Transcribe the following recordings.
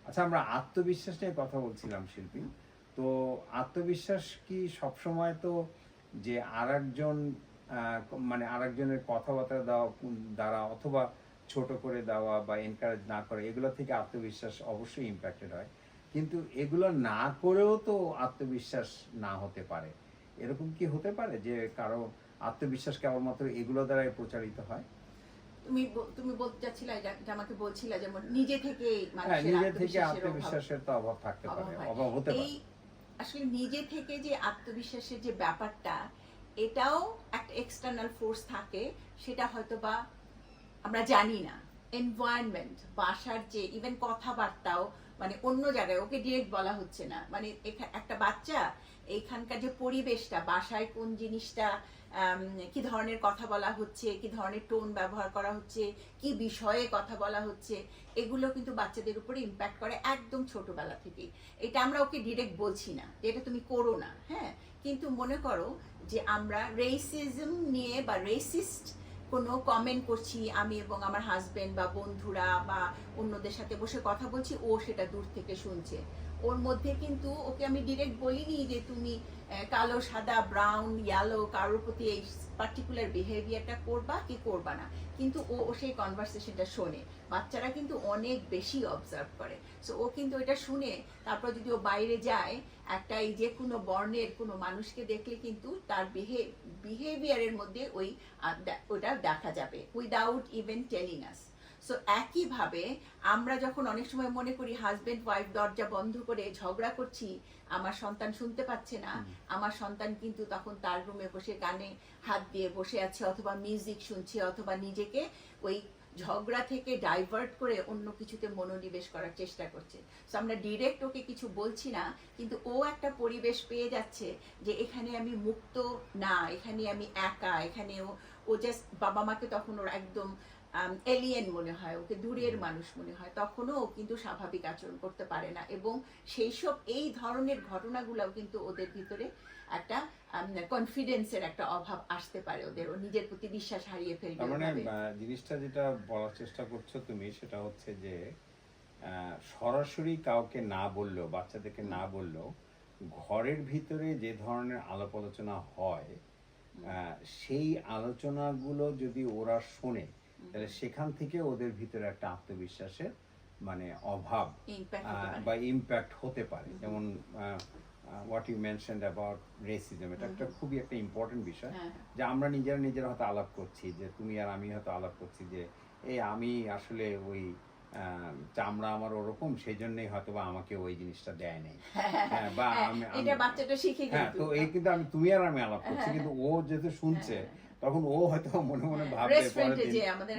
আচ্ছা, আমরা আত্মবিশ্বাস নিয়ে কথা বলছিলাম শিল্পী। তো আত্মবিশ্বাস কি সবসময় তো যে আরেকজন মানে আরেকজনের কথাবার্তা দেওয়া দ্বারা অথবা ছোট করে দেওয়া বা এনকারেজ না করে এগুলো থেকে আত্মবিশ্বাস অবশ্যই ইম্প্যাক্টেড হয়। কিন্তু এগুলো না করেও তো আত্মবিশ্বাস না হতে পারে। এরকম কি হতে পারে যে কারো আত্মবিশ্বাস কেবলমাত্র এগুলো দ্বারাই প্রচারিত হয়? তুমি বলতে চাচ্ছিলে যে আমাকে বলছিলা যেমন নিজে থেকে হ্যাঁ, মানুষের নিজে থেকে আত্মবিশ্বাসের আত্মবিশ্বাসের তো অভাব থাকতে অভাব পারে, হয়। অভাব হতে এই পারে। আসলে নিজে থেকে যে আত্মবিশ্বাসের যে ব্যাপারটা, এটাও একটা এক্সটার্নাল ফোর্স থাকে, সেটা হয়তো বা আমরা জানি না। এনভায়রনমেন্ট, বাসার যে ইভেন কথাবার্তাও, মানে অন্য জায়গায় ওকে ডিরেক্ট বলা হচ্ছে না, মানে একটা বাচ্চা এইখানকার যে পরিবেশটা, বাসায় কোন জিনিসটা কি ধরনের কথা বলা হচ্ছে, কি ধরনের টোন ব্যবহার করা হচ্ছে, কি বিষয়ে কথা বলা হচ্ছে, এগুলো কিন্তু বাচ্চাদের উপরে ইম্প্যাক্ট করে একদম ছোটবেলা থেকেই। এটা আমরা ওকে ডিরেক্ট বলছি না যে এটা তুমি করো না, হ্যাঁ, কিন্তু মনে করো যে আমরা রেসিজম নিয়ে বা রেসিস্ট কোনো কমেন্ট করছি, আমি এবং আমার হাজবেন্ড বা বন্ধুরা বা অন্যদের সাথে বসে কথা বলছি, ও সেটা দূর থেকে শুনছে। ওর মধ্যে কিন্তু ওকে আমি ডিরেক্ট বলিনি যে তুমি কালো, সাদা, ব্রাউন, ইয়েলো কারোর প্রতি এই পার্টিকুলার বিহেভিয়ারটা করবা কি করবা না, কিন্তু ও সেই কনভারসেশনটা শোনে। বাচ্চারা কিন্তু অনেক বেশি অবজার্ভ করে, সো ও কিন্তু এটা শুনে তারপর যদি ও বাইরে যায়, একটা এই যে কোনো বর্ণের কোনো মানুষকে দেখলে কিন্তু তার বিহেভিয়ারের মধ্যে ওটা দেখা যাবে উইদাউট ইভেন টেলিং আস। সো একইভাবে আমরা যখন অনেক সময় মনে করি হাজবেন্ড ওয়াইফ দরজা বন্ধ করে ঝগড়া করছি, আমার সন্তান শুনতে পাচ্ছে না, আমার সন্তান কিন্তু তখন তার রুমে বসে কানে হাত দিয়ে বসে আছে, অথবা মিউজিক শুনছে, অথবা নিজেকে ওই ঝগড়া থেকে ডাইভার্ট করে অন্য কিছুতে মনোনিবেশ করার চেষ্টা করছে। সো আমরা ডিরেক্ট ওকে কিছু বলছি না, কিন্তু ও একটা পরিবেশ পেয়ে যাচ্ছে যে এখানে আমি মুক্ত না, এখানে আমি একা, এখানে ও জাস্ট বাবা মাকে তখন ওর একদম এলিয়েন মনে হয়, ওকে দূরের মানুষ মনে হয়, তখনও ও কিন্তু স্বাভাবিক আচরণ করতে পারে না। এবং সেই সব এই ধরনের ঘটনাগুলোও কিন্তু ওদের ভিতরে একটা কনফিডেন্সের একটা অভাব আসতে পারে, ওদের ও নিজের প্রতি বিশ্বাস হারিয়ে ফেলবে। তার মানে জিনিসটা যেটা বলার চেষ্টা করছো তুমি সেটা হচ্ছে যে সরাসরি কাউকে না বললেও, বাচ্চাদেরকে না বললেও ঘরের ভিতরে যে ধরনের আলাপ আলোচনা হয়, সেই আলোচনাগুলো যদি ওরা শোনে তাহলে সেখান থেকে ওদের ভিতরে একটা আত্মবিশ্বাসের মানে অভাব বা ইম্প্যাক্ট হতে পারে। যেমন what you mentioned about racism, এটা একটা খুবই একটা ইম্পর্টেন্ট বিষয়। যে আমরা নিজেরা হয়তো আলাপ করছি, যে তুমি আর আমি হয়তো আলাপ করছি যে এই আমি আসলে ওই চামড়া আমার ওরকম, সেই জন্যই হয়তো বা আমাকে ওই জিনিসটা দেয় নাই, বা এটা বাচ্চাটা শিখে, হ্যাঁ, তো এই কিন্তু তুমি আর আমি আলাপ করছি, কিন্তু ও যেহেতু শুনছে তখন ও হয়তো মনে মনে ভাববে পরের দিন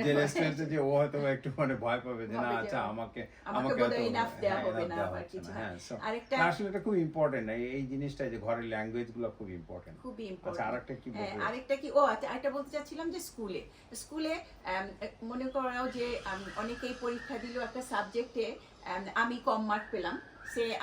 যে রেস্টুরেন্টে যে ও হয়তো একটু মানে ভয় পাবে যে না, আচ্ছা আমাকে ইনাফ দেয়া হবে না আবার কিছু। আরেকটা আসলে এটা খুব ইম্পর্টেন্ট, এই জিনিসটা যে ঘরের ল্যাঙ্গুয়েজ গুলো খুব ইম্পর্টেন্ট, খুব ইম্পর্টেন্ট। আচ্ছা আরেকটা কি বলবো? আরেকটা কি, ও আচ্ছা আরেকটা বলতে চাচ্ছিলাম যে স্কুলে মনে করো যে অনেকেই পরীক্ষা দিল একটা সাবজেক্টে, আমি কম মার্ক পেলাম,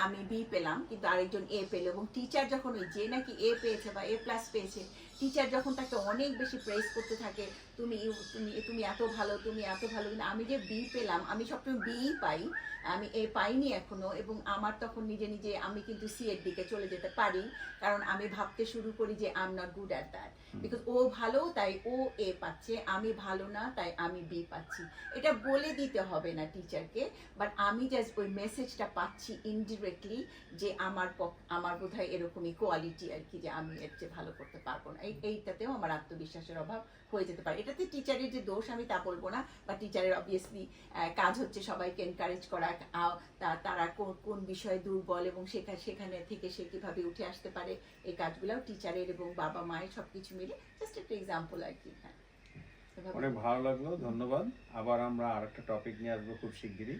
আমি বি পেলাম, কিন্তু আরেকজন এ পেল, এবং টিচার যখন ওই যে নাকি এ পেয়েছে বা এ প্লাস পেয়েছে, টিচার যখন তাকে অনেক বেশি প্রেস করতে থাকে, তুমি তুমি তুমি এত ভালো, তুমি এত ভালো, কিন্তু আমি যে বি পেলাম, আমি সবসময় বি পাই, আমি এ পাইনি এখনো, এবং আমার তখন নিজে নিজে আমি কিন্তু সি এর দিকে চলে যেতে পারি, কারণ আমি ভাবতে শুরু করি যে I am not good at that, because ও ভালো তাই ও এ পাচ্ছে, আমি ভালো না তাই আমি বি পাচ্ছি। এটা বলে দিতে হবে না টিচারকে, বাট আমি জাস্ট ওই মেসেজটা পাচ্ছি ইনডিরেক্টলি যে আমার বোধহয় এরকমই কোয়ালিটি আর কি, যে আমি এর চেয়ে ভালো করতে পারবো না, এইটাতেও আমার আত্মবিশ্বাসের অভাব হয়ে যেতে পারে। এটাতে টিচারের যে দোষ আমি তা বলবো না, বা টিচারের অবভিয়াসলি কাজ হচ্ছে সবাইকে এনকারেজ করা, তারা কোন বিষয়ে দুর্বল এবং সেখানে থেকে সে কিভাবে উঠে আসতে পারে, এই কাজগুলো টিচারের এবং বাবা মায়ের সবকিছু মিলে জাস্ট একটা এক্সাম্পল আর কি। হ্যাঁ, অনেক ভালো লাগলো, ধন্যবাদ। আবার আমরা আরেকটা টপিক নিয়ে আসবো খুব শিগগিরই।